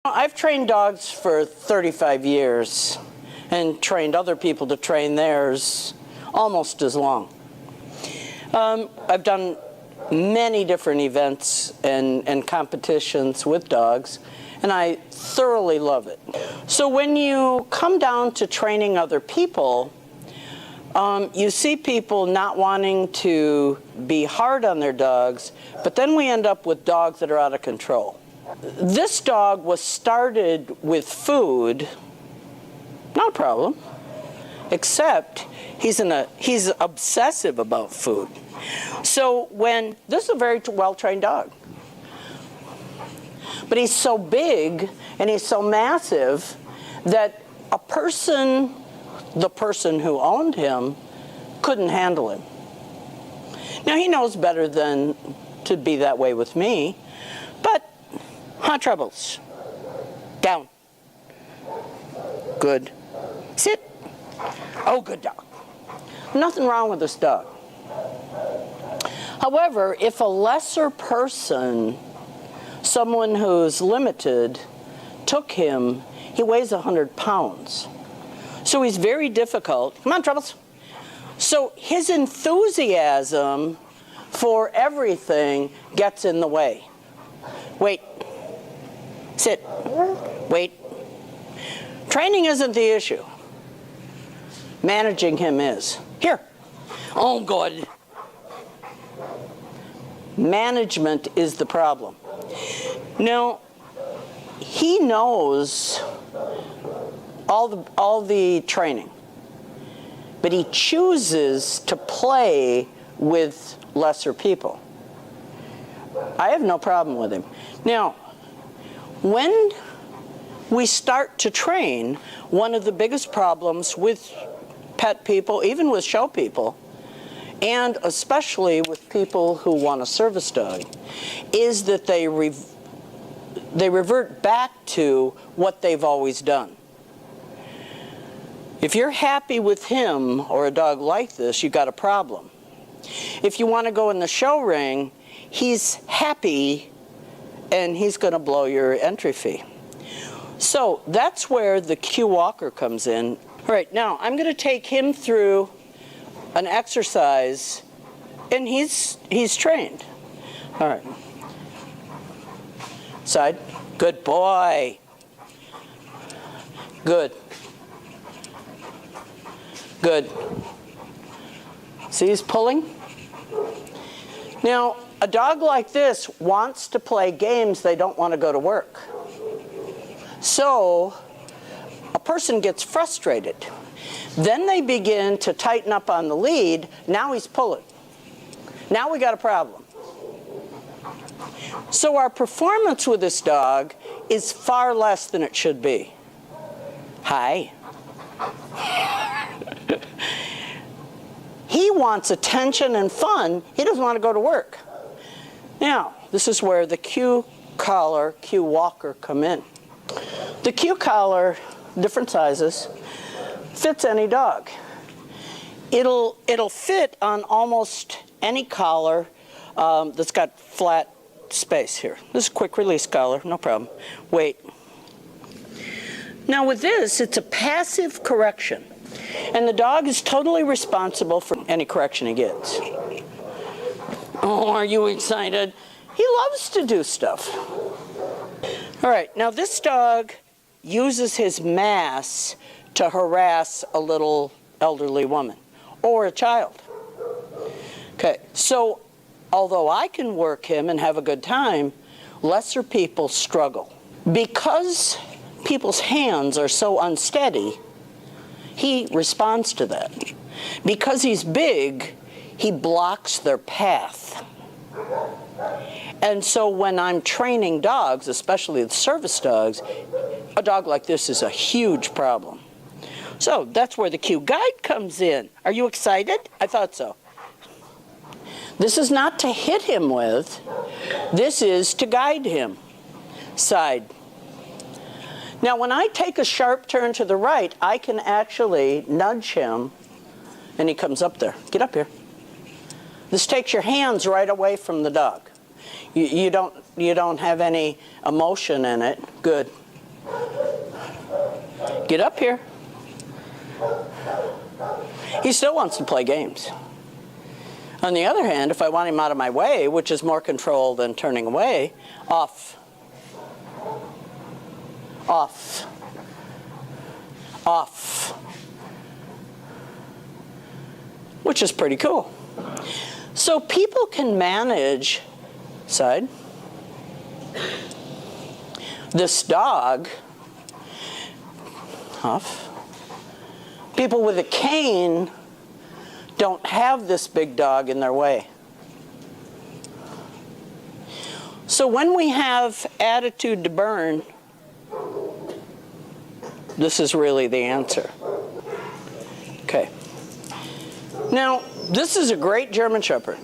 I've trained dogs for 35 years and trained other people to train theirs almost as long. I've done many different events and competitions with dogs, and I thoroughly love it. So when you come down to training other people, you see people not wanting to be hard on their dogs, but then we end up with dogs that are out of control. This dog was started with food, not a problem, except he's obsessive about food. So this is a very well-trained dog, but he's so big and he's so massive that the person who owned him couldn't handle him. Now he knows better than to be that way with me, but hot troubles. Down. Good. Sit. Oh, good dog. Nothing wrong with this dog. However, if a lesser person, someone who's limited, took him, he weighs 100 pounds. So he's very difficult. Come on, Troubles. So his enthusiasm for everything gets in the way. Wait. Sit. Wait. Training isn't the issue. Managing him is. Here. Oh, good. Management is the problem. Now, he knows all the training, but he chooses to play with lesser people. I have no problem with him. Now, when we start to train, one of the biggest problems with pet people, even with show people, and especially with people who want a service dog, is that they revert back to what they've always done. If you're happy with him or a dog like this, you've got a problem. If you want to go in the show ring, he's happy and he's going to blow your entry fee. So that's where the Q Walker comes in. All right, now I'm going to take him through an exercise, and he's trained. All right. Side. Good boy. Good. Good. See, he's pulling. Now, a dog like this wants to play games. They don't want to go to work. So a person gets frustrated. Then they begin to tighten up on the lead. Now he's pulling. Now we got a problem. So our performance with this dog is far less than it should be. Hi. He wants attention and fun. He doesn't want to go to work. Now, this is where the Q collar, Q Walker come in. The Q collar, different sizes, fits any dog. It'll fit on almost any collar that's got flat space here. This is a quick release collar, no problem. Wait. Now with this, it's a passive correction, and the dog is totally responsible for any correction he gets. Oh, are you excited? He loves to do stuff. All right, now this dog uses his mass to harass a little elderly woman or a child. Okay, so although I can work him and have a good time, lesser people struggle. Because people's hands are so unsteady, he responds to that. Because he's big, he blocks their path. And so when I'm training dogs, especially the service dogs, a dog like this is a huge problem. So that's where the Q Guide comes in. Are you excited? I thought so. This is not to hit him with. This is to guide him. Side. Now when I take a sharp turn to the right, I can actually nudge him, and he comes up there. Get up here. This takes your hands right away from the dog. You don't have any emotion in it. Good. Get up here. He still wants to play games. On the other hand, if I want him out of my way, which is more control than turning away, off. Off. Off. Which is pretty cool. So people can manage, side, this dog, off. People with a cane don't have this big dog in their way. So when we have attitude to burn, this is really the answer. Okay. Now, this is a great German Shepherd.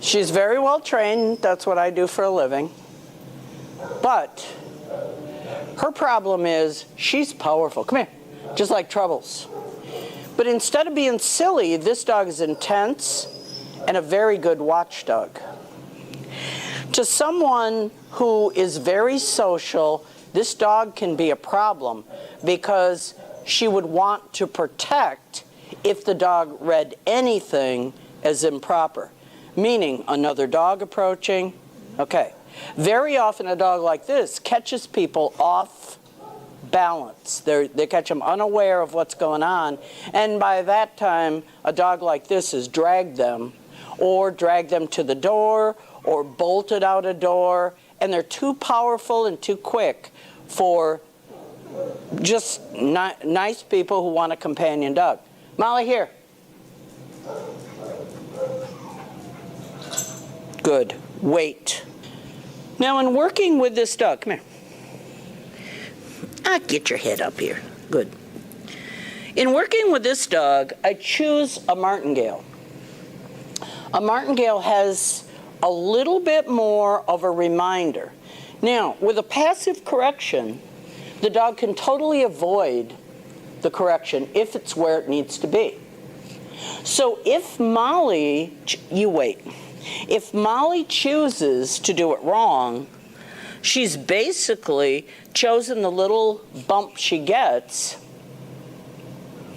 She's very well trained. That's what I do for a living. But her problem is she's powerful. Come here. Just like Troubles. But instead of being silly, this dog is intense and a very good watchdog. To someone who is very social, this dog can be a problem because she would want to protect if the dog read anything as improper. Meaning, another dog approaching. Okay. Very often a dog like this catches people off balance. They catch them unaware of what's going on, and by that time a dog like this has dragged them to the door or bolted out a door, and they're too powerful and too quick for just nice people who want a companion dog. Molly, here. Good. Wait. Now in working with this dog, come here. Get your head up here. Good. In working with this dog, I choose a Martingale. A Martingale has a little bit more of a reminder. Now, with a passive correction, the dog can totally avoid the correction if it's where it needs to be. So if Molly, you wait. If Molly chooses to do it wrong, she's basically chosen the little bump she gets.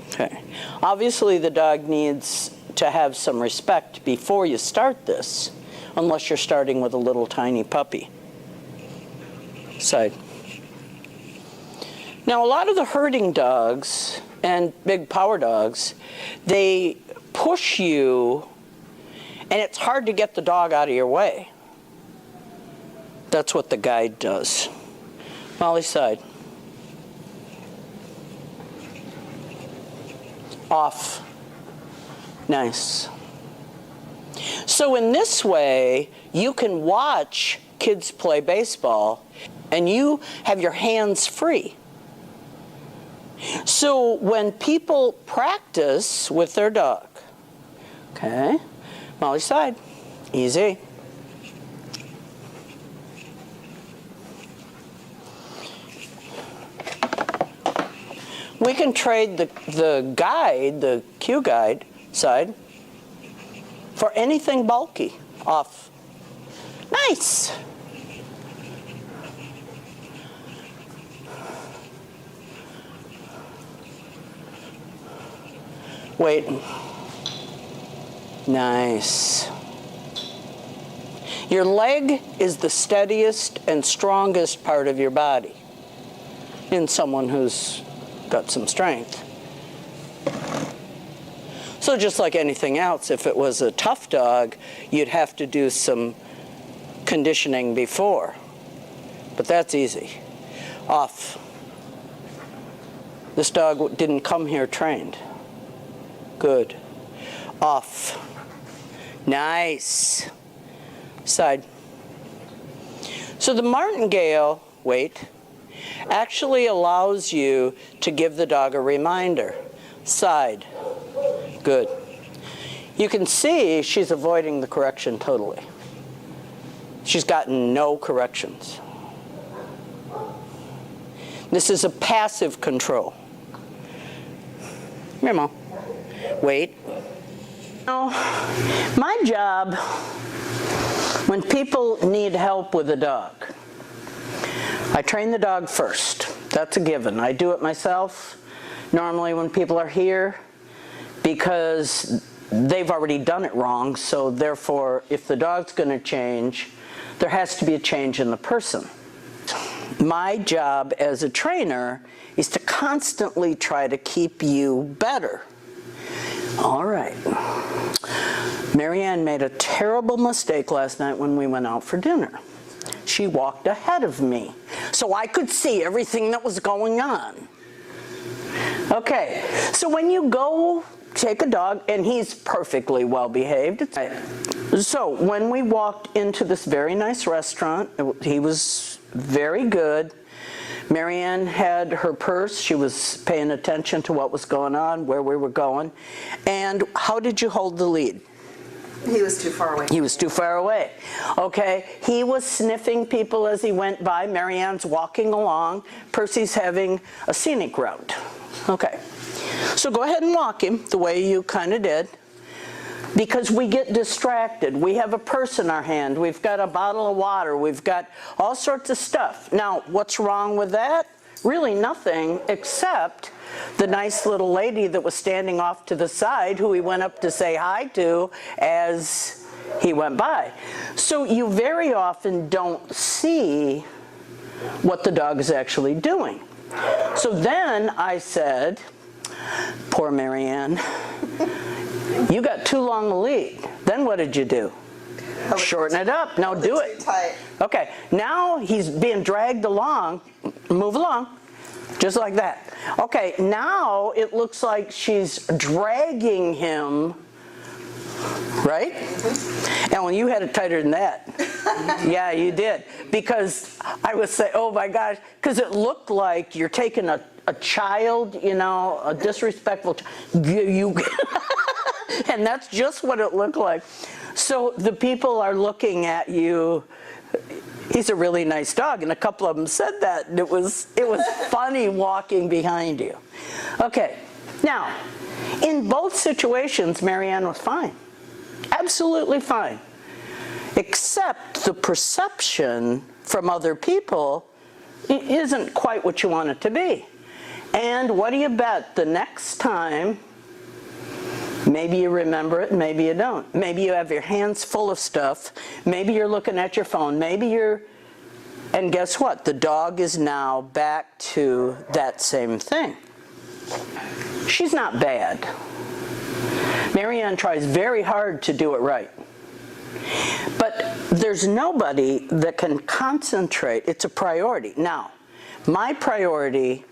Okay. Obviously, the dog needs to have some respect before you start this, unless you're starting with a little tiny puppy. Side. Now, a lot of the herding dogs and big power dogs, they push you, and it's hard to get the dog out of your way. That's what the guide does. Molly, side. Off. Nice. So in this way, you can watch kids play baseball, and you have your hands free. So when people practice with their dog, okay, Molly, side. Easy. We can trade the guide, the cue guide side, for anything bulky. Off. Nice. Wait. Nice. Your leg is the steadiest and strongest part of your body in someone who's got some strength. So just like anything else, if it was a tough dog, you'd have to do some conditioning before. But that's easy. Off. This dog didn't come here trained. Good. Off. Nice. Side. So the Martingale, wait, actually allows you to give the dog a reminder. Side. Good. You can see she's avoiding the correction totally. She's gotten no corrections. This is a passive control. Here, Mom. Wait. Now, my job when people need help with a dog, I train the dog first. That's a given. I do it myself normally when people are here because they've already done it wrong, so therefore if the dog's going to change, there has to be a change in the person. My job as a trainer is to constantly try to keep you better. All right. Marianne made a terrible mistake last night when we went out for dinner. She walked ahead of me so I could see everything that was going on. Okay, so when you go take a dog, and he's perfectly well behaved. So when we walked into this very nice restaurant, he was very good. Marianne had her purse. She was paying attention to what was going on, where we were going. And how did you hold the lead? He was too far away. He was too far away. Okay, he was sniffing people as he went by. Marianne's walking along. Percy's having a scenic route. Okay, so go ahead and walk him the way you kind of did, because we get distracted. We have a purse in our hand. We've got a bottle of water. We've got all sorts of stuff. Now, what's wrong with that? Really nothing, except the nice little lady that was standing off to the side who he went up to say hi to as he went by. So you very often don't see what the dog is actually doing. So then I said, poor Marianne, you got too long a lead. Then what did you do? Shorten it up. Now do it. Tight. Okay, now he's being dragged along. Move along. Just like that. Okay, now it looks like she's dragging him, right? And when you had it tighter than that. Yeah, you did. Because I would say, oh my gosh, because it looked like you're taking a child, you know, a disrespectful child. And that's just what it looked like. So the people are looking at you. He's a really nice dog, and a couple of them said that, and it was funny walking behind you. Okay, now, in both situations, Marianne was fine. Absolutely fine. Except the perception from other people isn't quite what you want it to be. And what do you bet the next time, maybe you remember it, maybe you don't. Maybe you have your hands full of stuff. Maybe you're looking at your phone. Maybe you're... And guess what? The dog is now back to that same thing. She's not bad. Marianne tries very hard to do it right. But there's nobody that can concentrate. It's a priority. Now, my priority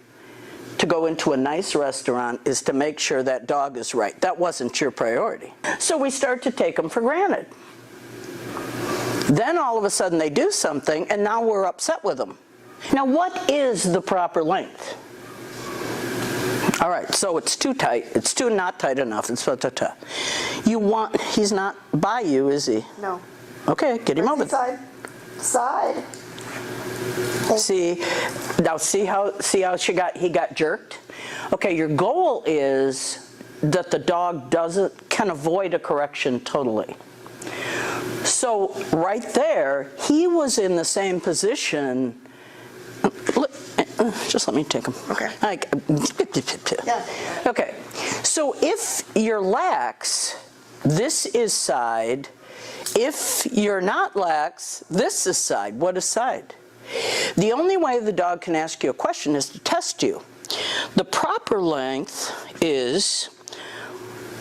to go into a nice restaurant is to make sure that dog is right. That wasn't your priority. So we start to take them for granted. Then all of a sudden they do something, and now we're upset with them. Now what is the proper length? All right, so it's too tight. It's too not tight enough. It's you want, he's not by you, is he? No. Okay, get him over. Side. Side. See, now see how he got jerked? Okay, your goal is that the dog can avoid a correction totally. So right there, he was in the same position. Just let me take him. Okay. Yeah. Okay. So if you're lax, this is side. If you're not lax, this is side. What is side? The only way the dog can ask you a question is to test you. The proper length is,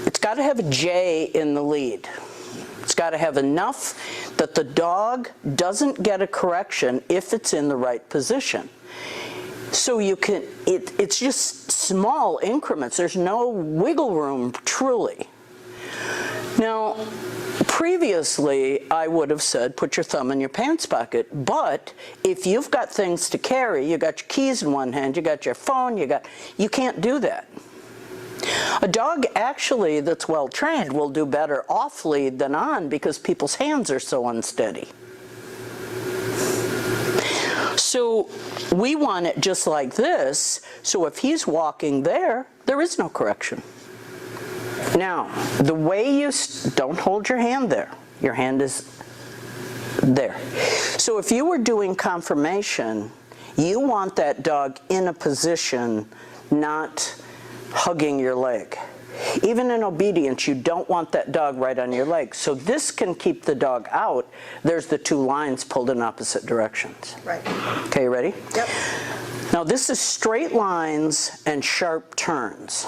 it's got to have a J in the lead. It's got to have enough that the dog doesn't get a correction if it's in the right position. So you can, it's just small increments. There's no wiggle room, truly. Now, previously, I would have said, put your thumb in your pants pocket, but if you've got things to carry, you got your keys in one hand, you got your phone, you can't do that. A dog actually that's well trained will do better off lead than on because people's hands are so unsteady. So we want it just like this, so if he's walking there, there is no correction. Now, the way you, don't hold your hand there. Your hand is there. So if you were doing confirmation, You want that dog in a position not hugging your leg. Even in obedience, you don't want that dog right on your leg. So this can keep the dog out. There's the two lines pulled in opposite directions. Right. Okay, you ready? Yep. Now this is straight lines and sharp turns.